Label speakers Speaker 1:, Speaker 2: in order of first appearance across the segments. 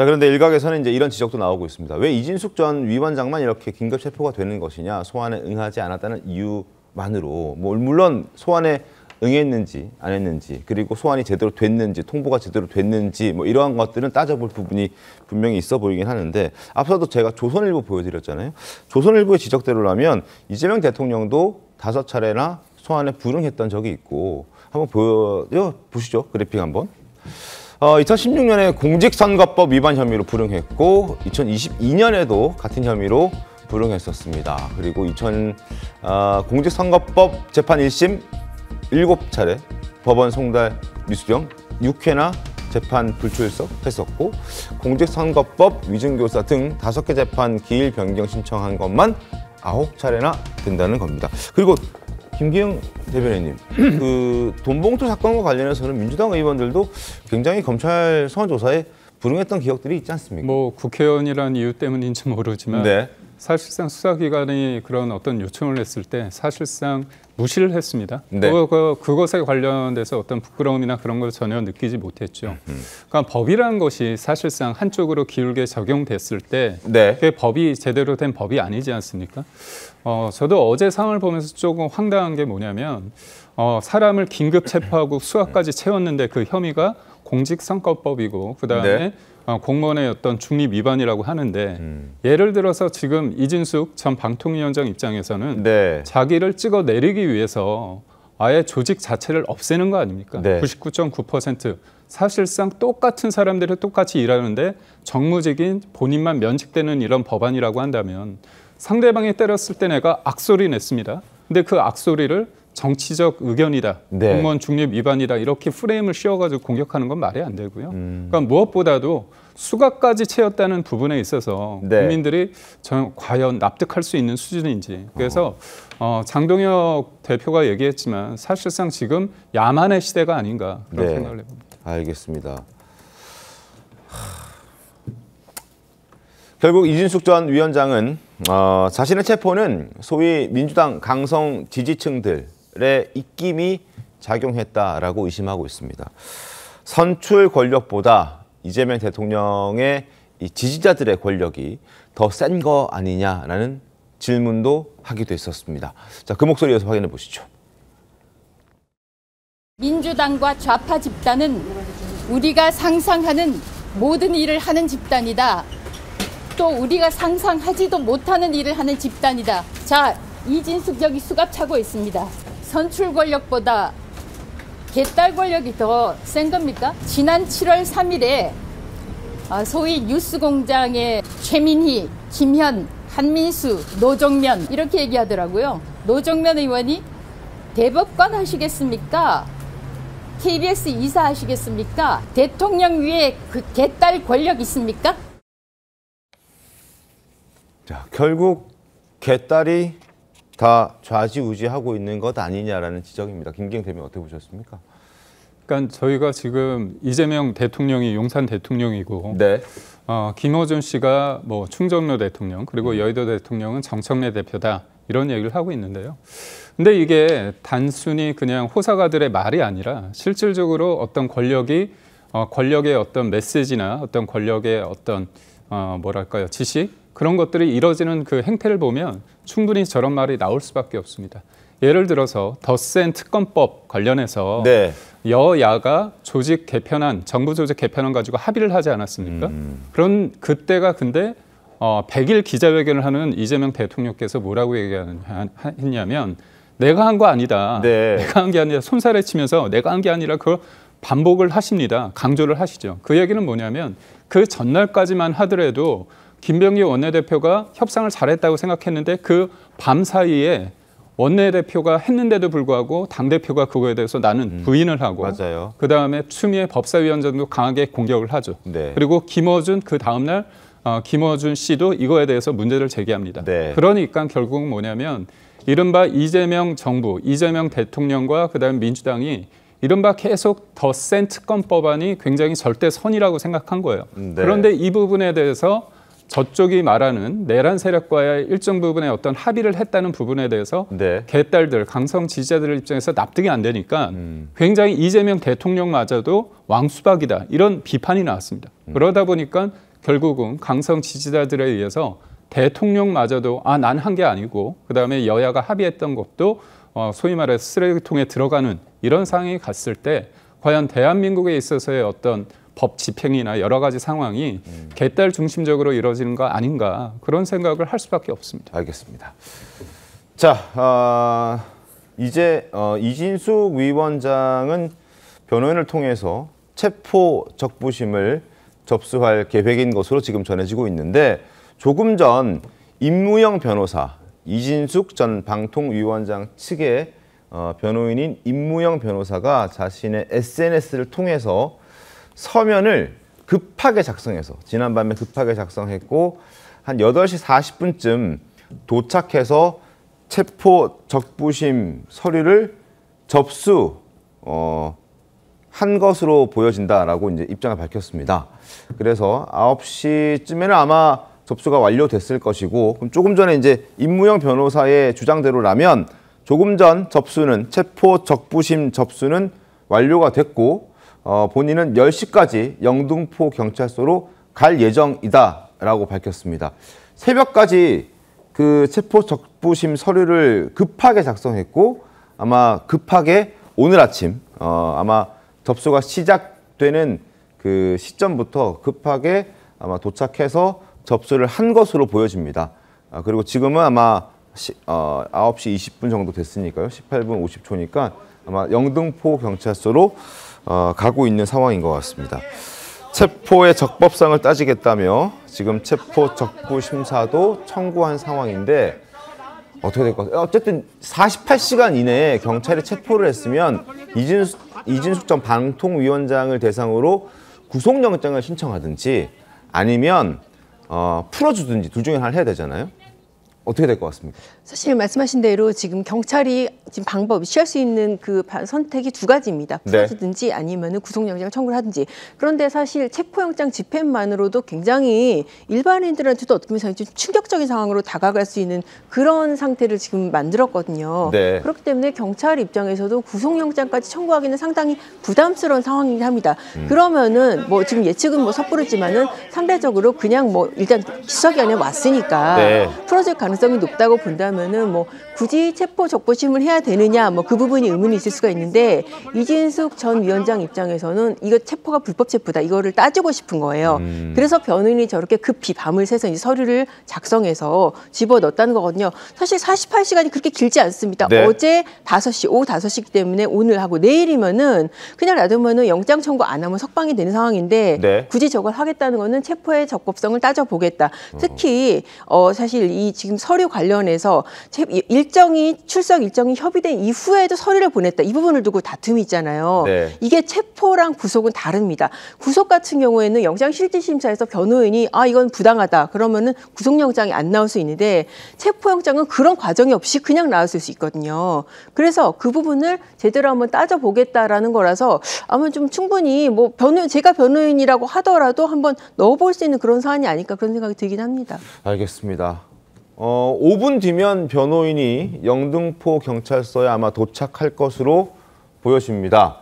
Speaker 1: 자, 그런데 일각에서는 이제 이런 지적도 나오고 있습니다. 왜 이진숙 전 위원장만 이렇게 긴급 체포가 되는 것이냐? 소환에 응하지 않았다는 이유만으로, 뭐 물론 소환에 응했는지 안 했는지, 그리고 소환이 제대로 됐는지, 통보가 제대로 됐는지, 뭐 이러한 것들은 따져볼 부분이 분명히 있어 보이긴 하는데, 앞서도 제가 조선일보 보여드렸잖아요. 조선일보의 지적대로라면 이재명 대통령도 5차례나 소환에 불응했던 적이 있고, 한번 보시죠. 그래픽 한번. 2016년에 공직선거법 위반 혐의로 불응했고, 2022년에도 같은 혐의로 불응했었습니다. 그리고 공직선거법 재판 1심 7차례, 법원 송달 미수령 6회나 재판 불출석했었고, 공직선거법 위증교사 등 5개 재판 기일 변경 신청한 것만 9차례나 된다는 겁니다. 그리고 김기영 대변인님, 그 돈봉투 사건과 관련해서는 민주당 의원들도 굉장히 검찰 소환 조사에 불응했던 기억들이 있지 않습니까?
Speaker 2: 뭐 국회의원이라는 이유 때문인지 모르지만
Speaker 1: 네.
Speaker 2: 사실상 수사기관이 그런 어떤 요청을 했을 때 사실상 무시를 했습니다.
Speaker 1: 네.
Speaker 2: 그것에 관련돼서 어떤 부끄러움이나 그런 걸 전혀 느끼지 못했죠. 그러니까 법이라는 것이 사실상 한쪽으로 기울게 적용됐을 때
Speaker 1: 네.
Speaker 2: 그게 법이 제대로 된 법이 아니지 않습니까? 저도 어제 상황을 보면서 조금 황당한 게 뭐냐면 사람을 긴급 체포하고 수사까지 채웠는데 그 혐의가 공직선거법이고 그다음에
Speaker 1: 네.
Speaker 2: 공무원의 어떤 중립 위반이라고 하는데 예를 들어서 지금 이진숙 전 방통위원장 입장에서는
Speaker 1: 네.
Speaker 2: 자기를 찍어내리기 위해서 아예 조직 자체를 없애는 거 아닙니까?
Speaker 1: 네.
Speaker 2: 99.9% 사실상 똑같은 사람들이 똑같이 일하는데 정무직인 본인만 면직되는 이런 법안이라고 한다면 상대방이 때렸을 때 내가 악소리 냈습니다. 근데 그 악소리를 정치적 의견이다,
Speaker 1: 네.
Speaker 2: 공무원 중립 위반이다 이렇게 프레임을 씌워가지고 공격하는 건 말이 안 되고요. 그러니까 무엇보다도 수갑까지 채웠다는 부분에 있어서
Speaker 1: 네.
Speaker 2: 국민들이 과연 납득할 수 있는 수준인지. 그래서 장동혁 대표가 얘기했지만 사실상 지금 야만의 시대가 아닌가 그런
Speaker 1: 네.
Speaker 2: 생각을 해봅니다.
Speaker 1: 알겠습니다. 결국 이진숙 전 위원장은 자신의 체포는 소위 민주당 강성 지지층들의 입김이 작용했다라고 의심하고 있습니다. 선출 권력보다 이재명 대통령의 이 지지자들의 권력이 더 센 거 아니냐라는 질문도 하기도 했었습니다. 자, 그 목소리 이어서 확인해 보시죠.
Speaker 3: 민주당과 좌파 집단은 우리가 상상하는 모든 일을 하는 집단이다. 또 우리가 상상하지도 못하는 일을 하는 집단이다. 자, 이진숙 여기 수갑 차고 있습니다. 선출 권력보다 개딸 권력이 더 센 겁니까? 지난 7월 3일에 소위 뉴스공장의 최민희, 김현, 한민수, 노정면 이렇게 얘기하더라고요. 노정면 의원이 대법관 하시겠습니까? KBS 이사 하시겠습니까? 대통령 위에 그 개딸 권력 있습니까?
Speaker 1: 자, 결국 개딸이 다 좌지우지하고 있는 것 아니냐라는 지적입니다. 김기영 대변인 어떻게 보셨습니까?
Speaker 2: 그러니까 저희가 지금 이재명 대통령이 용산 대통령이고
Speaker 1: 네.
Speaker 2: 김어준 씨가 뭐 충정로 대통령 그리고 여의도 대통령은 정청래 대표다 이런 얘기를 하고 있는데요. 근데 이게 단순히 그냥 호사가들의 말이 아니라 실질적으로 어떤 권력의 어떤 메시지나 어떤 권력의 어떤 뭐랄까요 지시 그런 것들이 이뤄지는 그 행태를 보면 충분히 저런 말이 나올 수밖에 없습니다. 예를 들어서 덧센 특검법 관련해서
Speaker 1: 네.
Speaker 2: 여야가 조직 개편안, 정부 조직 개편안 가지고 합의를 하지 않았습니까? 그런 그때가 근데 100일 기자회견을 하는 이재명 대통령께서 뭐라고 얘기했냐면 내가 한 거 아니다.
Speaker 1: 네.
Speaker 2: 내가 한 게 아니라 손살에 치면서 내가 한 게 아니라 그걸 반복을 하십니다. 강조를 하시죠. 그 얘기는 뭐냐면 그 전날까지만 하더라도 김병기 원내대표가 협상을 잘했다고 생각했는데 그 밤 사이에 원내대표가 했는데도 불구하고 당대표가 그거에 대해서 나는 부인을 하고
Speaker 1: 맞아요.
Speaker 2: 그다음에 추미애 법사위원장도 강하게 공격을 하죠.
Speaker 1: 네.
Speaker 2: 그리고 김어준 그 다음날 김어준 씨도 이거에 대해서 문제를 제기합니다.
Speaker 1: 네.
Speaker 2: 그러니까 결국은 뭐냐면 이른바 이재명 정부, 이재명 대통령과 그다음에 민주당이 이른바 계속 더 센 특검법안이 굉장히 절대선이라고 생각한 거예요.
Speaker 1: 네.
Speaker 2: 그런데 이 부분에 대해서 저쪽이 말하는 내란 세력과의 일정 부분의 어떤 합의를 했다는 부분에 대해서
Speaker 1: 네.
Speaker 2: 개딸들, 강성 지지자들 입장에서 납득이 안 되니까 굉장히 이재명 대통령마저도 왕수박이다 이런 비판이 나왔습니다. 그러다 보니까 결국은 강성 지지자들에 의해서 대통령마저도 난 한 게 아니고 그다음에 여야가 합의했던 것도 소위 말해서 쓰레기통에 들어가는 이런 상황이 갔을 때 과연 대한민국에 있어서의 어떤 법 집행이나 여러 가지 상황이 개딸 중심적으로 이루어지는 거 아닌가 그런 생각을 할 수밖에 없습니다.
Speaker 1: 알겠습니다. 자, 이제 이진숙 위원장은 변호인을 통해서 체포 적부심을 접수할 계획인 것으로 지금 전해지고 있는데 조금 전 임무영 변호사, 이진숙 전 방통위원장 측의 변호인인 임무영 변호사가 자신의 SNS를 통해서 서면을 급하게 작성해서 지난밤에 급하게 작성했고 한 8시 40분쯤 도착해서 체포 적부심 서류를 접수 한 것으로 보여진다라고 이제 입장을 밝혔습니다. 그래서 9시쯤에는 아마 접수가 완료됐을 것이고 그럼 조금 전에 이제 임무영 변호사의 주장대로라면 조금 전 접수는 체포 적부심 접수는 완료가 됐고 본인은 10시까지 영등포 경찰서로 갈 예정이다라고 밝혔습니다. 새벽까지 그 체포 적부심 서류를 급하게 작성했고 아마 급하게 오늘 아침 아마 접수가 시작되는 그 시점부터 급하게 아마 도착해서 접수를 한 것으로 보여집니다. 그리고 지금은 아마 9시 20분 정도 됐으니까요. 18분 50초니까 아마 영등포 경찰서로 가고 있는 상황인 것 같습니다. 체포의 적법성을 따지겠다며 지금 체포 적부 심사도 청구한 상황인데 어떻게 될 것 같아요? 어쨌든 48시간 이내에 경찰이 체포를 했으면 이진숙 전 방통위원장을 대상으로 구속영장을 신청하든지 아니면 풀어주든지 둘 중에 하나를 해야 되잖아요. 어떻게 될 것 같습니까?
Speaker 4: 사실 말씀하신 대로 지금 경찰이 지금 방법이 취할 수 있는 그 선택이 두 가지입니다. 풀어주든지 네. 아니면은 구속영장을 청구를 하든지. 그런데 사실 체포영장 집행만으로도 굉장히 일반인들한테도 어떻게 보면 좀 충격적인 상황으로 다가갈 수 있는 그런 상태를 지금 만들었거든요. 네. 그렇기 때문에 경찰 입장에서도 구속영장까지 청구하기는 상당히 부담스러운 상황이긴 합니다. 그러면은 뭐 지금 예측은 뭐 섣부르지만은 상대적으로 그냥 뭐 일단 기소기한에 왔으니까 네. 풀어줄 가능성이 높다고 본다면은 뭐 굳이 체포 적부심을 해야 되느냐 뭐 그 부분이 의문이 있을 수가 있는데 이진숙 전 위원장 입장에서는 이거 체포가 불법 체포다 이거를 따지고 싶은 거예요. 그래서 변호인이 저렇게 급히 밤을 새서 이제 서류를 작성해서 집어넣었다는 거거든요. 사실 48시간이 그렇게 길지 않습니다. 네. 어제 5시 오후 5시기 때문에 오늘 하고 내일이면은 그냥 놔두면은 영장 청구 안 하면 석방이 되는 상황인데 네. 굳이 저걸 하겠다는 거는 체포의 적법성을 따져보겠다. 특히 사실 이 지금 서류 관련해서 출석 일정이 협의된 이후에도 서류를 보냈다. 이 부분을 두고 다툼이 있잖아요. 네. 이게 체포랑 구속은 다릅니다. 구속 같은 경우에는 영장실질심사에서 변호인이 이건 부당하다. 그러면은 구속영장이 안 나올 수 있는데 체포영장은 그런 과정이 없이 그냥 나왔을 수 있거든요. 그래서 그 부분을 제대로 한번 따져보겠다라는 거라서 아마 좀 충분히 뭐 제가 변호인이라고 하더라도 한번 넣어볼 수 있는 그런 사안이 아닐까 그런 생각이 들긴 합니다. 알겠습니다.
Speaker 1: 5분 뒤면 변호인이 영등포 경찰서에 아마 도착할 것으로 보여집니다.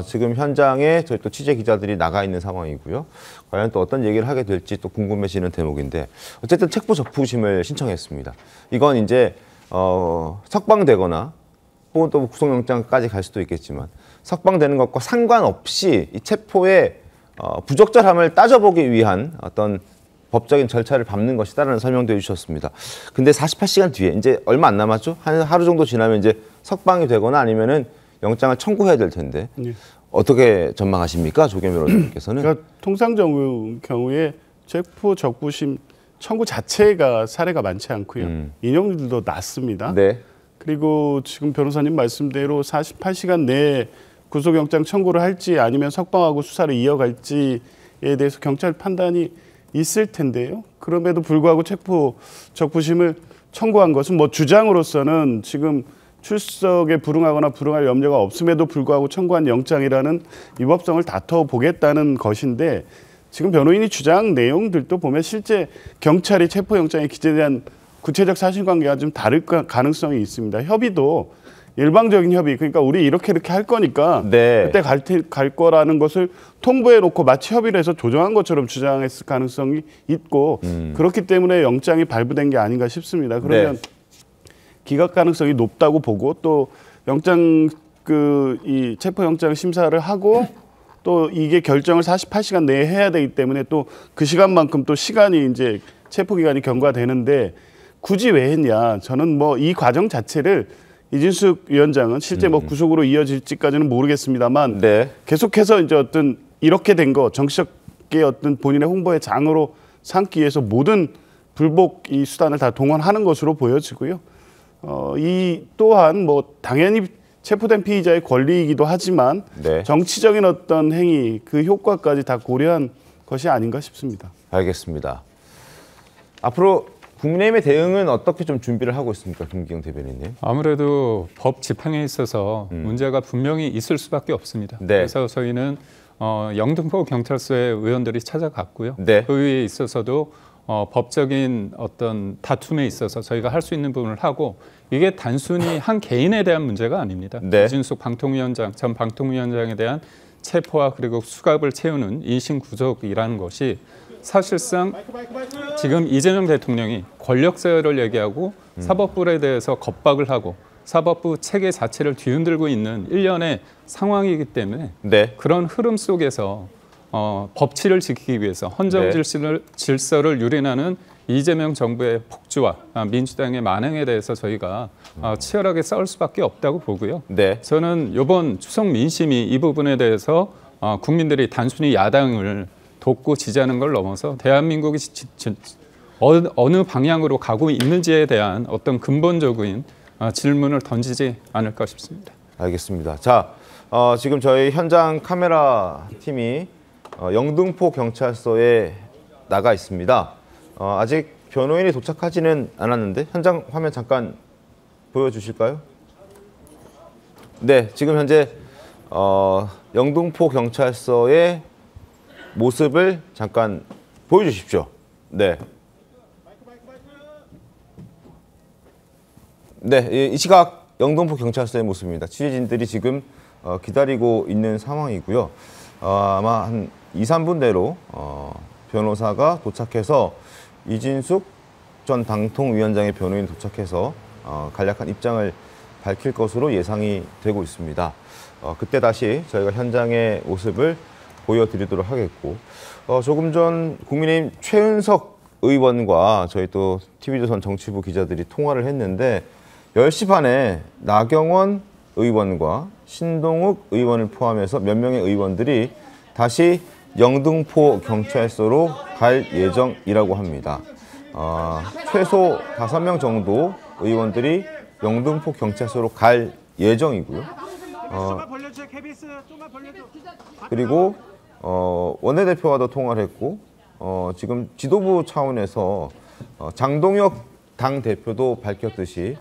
Speaker 1: 지금 현장에 저희 또 취재 기자들이 나가 있는 상황이고요. 과연 또 어떤 얘기를 하게 될지 또 궁금해지는 대목인데 어쨌든 체포 적부심을 신청했습니다. 이건 이제 석방되거나 혹은 또 구속영장까지 갈 수도 있겠지만 석방되는 것과 상관없이 이 체포의 부적절함을 따져보기 위한 어떤 법적인 절차를 밟는 것이다라는 설명도 해주셨습니다. 근데 48시간 뒤에 이제 얼마 안 남았죠? 한 하루 정도 지나면 이제 석방이 되거나 아니면은 영장을 청구해야 될 텐데 네. 어떻게 전망하십니까, 조계명 변호사님께서는?
Speaker 5: 그러니까 통상적인 경우에 체포 적부심 청구 자체가 사례가 많지 않고요. 인용률도 낮습니다. 네. 그리고 지금 변호사님 말씀대로 48시간 내에 구속영장 청구를 할지 아니면 석방하고 수사를 이어갈지에 대해서 경찰 판단이 있을 텐데요. 그럼에도 불구하고 체포 적부심을 청구한 것은 뭐 주장으로서는 지금 출석에 불응하거나 불응할 염려가 없음에도 불구하고 청구한 영장이라는 위법성을 다퉈보겠다는 것인데 지금 변호인이 주장 내용들도 보면 실제 경찰이 체포영장에 기재된 구체적 사실관계가 좀 다를 가능성이 있습니다. 협의도 일방적인 협의, 그러니까 우리 이렇게 할 거니까
Speaker 1: 네.
Speaker 5: 그때 갈 거라는 것을 통보해 놓고 마치 협의를 해서 조정한 것처럼 주장했을 가능성이 있고 그렇기 때문에 영장이 발부된 게 아닌가 싶습니다. 그러면
Speaker 1: 네.
Speaker 5: 기각 가능성이 높다고 보고 또 영장 이 체포영장 심사를 하고 또 이게 결정을 48시간 내에 해야 되기 때문에 또 그 시간만큼 또 시간이 이제 체포 기간이 경과되는데 굳이 왜 했냐? 저는 뭐 이 과정 자체를 이진숙 위원장은 실제 뭐 구속으로 이어질지까지는 모르겠습니다만
Speaker 1: 네.
Speaker 5: 계속해서 이제 어떤 이렇게 된 거 정치적인 어떤 본인의 홍보의 장으로 삼기 위해서 모든 불복 이 수단을 다 동원하는 것으로 보여지고요. 이 또한 뭐 당연히 체포된 피의자의 권리이기도 하지만
Speaker 1: 네.
Speaker 5: 정치적인 어떤 행위 그 효과까지 다 고려한 것이 아닌가 싶습니다.
Speaker 1: 알겠습니다. 앞으로 국민의힘의 대응은 어떻게 좀 준비를 하고 있습니까, 김기경 대변인님?
Speaker 2: 아무래도 법 집행에 있어서 문제가 분명히 있을 수밖에 없습니다.
Speaker 1: 네.
Speaker 2: 그래서 저희는 영등포 경찰서에 의원들이 찾아갔고요.
Speaker 1: 네.
Speaker 2: 그 위에 있어서도 법적인 어떤 다툼에 있어서 저희가 할 수 있는 부분을 하고 이게 단순히 한 개인에 대한 문제가 아닙니다.
Speaker 1: 네.
Speaker 2: 이진숙 방통위원장, 전 방통위원장에 대한 체포와 그리고 수갑을 채우는 인신 구속이라는 것이 사실상 지금 이재명 대통령이 권력세를 얘기하고 사법부에 대해서 겁박을 하고 사법부 체계 자체를 뒤흔들고 있는 일련의 상황이기 때문에
Speaker 1: 네.
Speaker 2: 그런 흐름 속에서 법치를 지키기 위해서 헌정 질서를 유린하는 이재명 정부의 폭주와 민주당의 만행에 대해서 저희가 치열하게 싸울 수밖에 없다고 보고요.
Speaker 1: 네.
Speaker 2: 저는 이번 추석 민심이 이 부분에 대해서 국민들이 단순히 야당을 돕고 지지하는 걸 넘어서 대한민국이 어느 방향으로 가고 있는지에 대한 어떤 근본적인 질문을 던지지 않을까 싶습니다.
Speaker 1: 알겠습니다. 자, 지금 저희 현장 카메라 팀이 영등포 경찰서에 나가 있습니다. 아직 변호인이 도착하지는 않았는데 현장 화면 잠깐 보여주실까요? 네, 지금 현재 영등포 경찰서의 모습을 잠깐 보여주십시오. 네. 네, 이 시각 영등포 경찰서의 모습입니다. 취재진들이 지금 기다리고 있는 상황이고요. 아마 한 2, 3분 내로 변호사가 도착해서 이진숙 전 방통위원장의 변호인이 도착해서 간략한 입장을 밝힐 것으로 예상이 되고 있습니다. 그때 다시 저희가 현장의 모습을 보여드리도록 하겠고, 조금 전 국민의힘 최은석 의원과 저희 또 TV조선 정치부 기자들이 통화를 했는데 10시 반에 나경원 의원과 신동욱 의원을 포함해서 몇 명의 의원들이 다시 영등포 경찰서로 갈 예정이라고 합니다. 최소 5명 정도 의원들이 영등포 경찰서로 갈 예정이고요. 그리고 원내대표와도 통화를 했고 지금 지도부 차원에서 장동혁 당대표도 밝혔듯이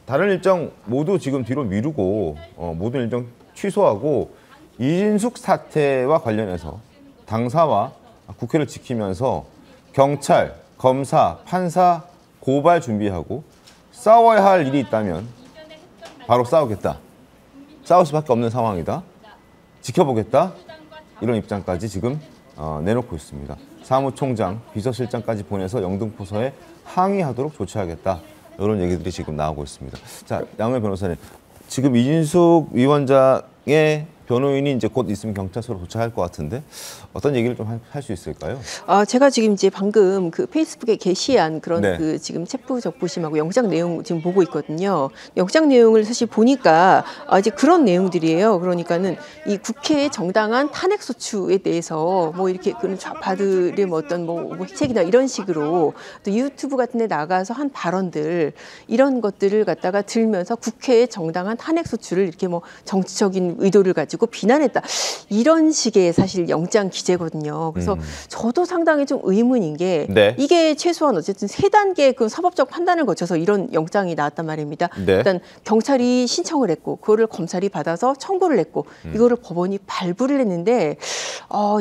Speaker 1: 다른 일정 모두 지금 뒤로 미루고 모든 일정 취소하고 이진숙 사태와 관련해서 당사와 국회를 지키면서 경찰, 검사, 판사 고발 준비하고 싸워야 할 일이 있다면 바로 싸우겠다. 싸울 수밖에 없는 상황이다. 지켜보겠다. 이런 입장까지 지금 내놓고 있습니다. 사무총장, 비서실장까지 보내서 영등포서에 항의하도록 조치하겠다. 이런 얘기들이 지금 나오고 있습니다. 자, 양호연 변호사님, 지금 이진숙 위원장의 변호인이 이제 곧 있으면 경찰서로 도착할 것 같은데 어떤 얘기를 좀 할 수 있을까요?
Speaker 4: 제가 지금 이제 방금 그 페이스북에 게시한 그런
Speaker 1: 네.
Speaker 4: 그 지금 체포 적부심하고 영장 내용 지금 보고 있거든요. 영장 내용을 사실 보니까 이제 그런 내용들이에요. 그러니까는 이 국회의 정당한 탄핵 소추에 대해서 뭐 이렇게 그런 좌파들의 뭐 어떤 뭐 핵책이나 이런 식으로 또 유튜브 같은 데 나가서 한 발언들 이런 것들을 갖다가 들면서 국회의 정당한 탄핵 소추를 이렇게 뭐 정치적인 의도를 가지고 가지고 비난했다. 이런 식의 사실 영장 기재거든요. 그래서 저도 상당히 좀 의문인 게
Speaker 1: 네.
Speaker 4: 이게 최소한 어쨌든 3단계 그 사법적 판단을 거쳐서 이런 영장이 나왔단 말입니다.
Speaker 1: 네.
Speaker 4: 일단 경찰이 신청을 했고 그거를 검찰이 받아서 청구를 했고 이거를 법원이 발부를 했는데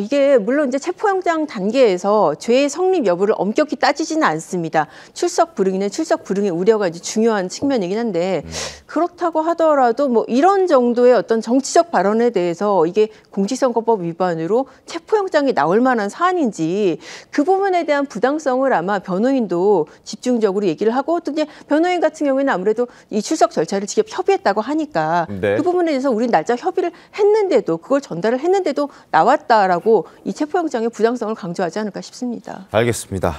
Speaker 4: 이게 물론 이제 체포영장 단계에서 죄의 성립 여부를 엄격히 따지지는 않습니다. 출석 불응이나 출석 불응의 우려가 이제 중요한 측면이긴 한데 그렇다고 하더라도 뭐 이런 정도의 어떤 정치적 발언에 대해서 이게 공직선거법 위반으로 체포영장이 나올 만한 사안인지 그 부분에 대한 부당성을 아마 변호인도 집중적으로 얘기를 하고 또 이제 변호인 같은 경우에는 아무래도 이 출석 절차를 직접 협의했다고 하니까
Speaker 1: 네.
Speaker 4: 그 부분에 대해서 우린 날짜 협의를 했는데도 그걸 전달을 했는데도 나왔다라고 이 체포영장의 부당성을 강조하지 않을까 싶습니다.
Speaker 1: 알겠습니다.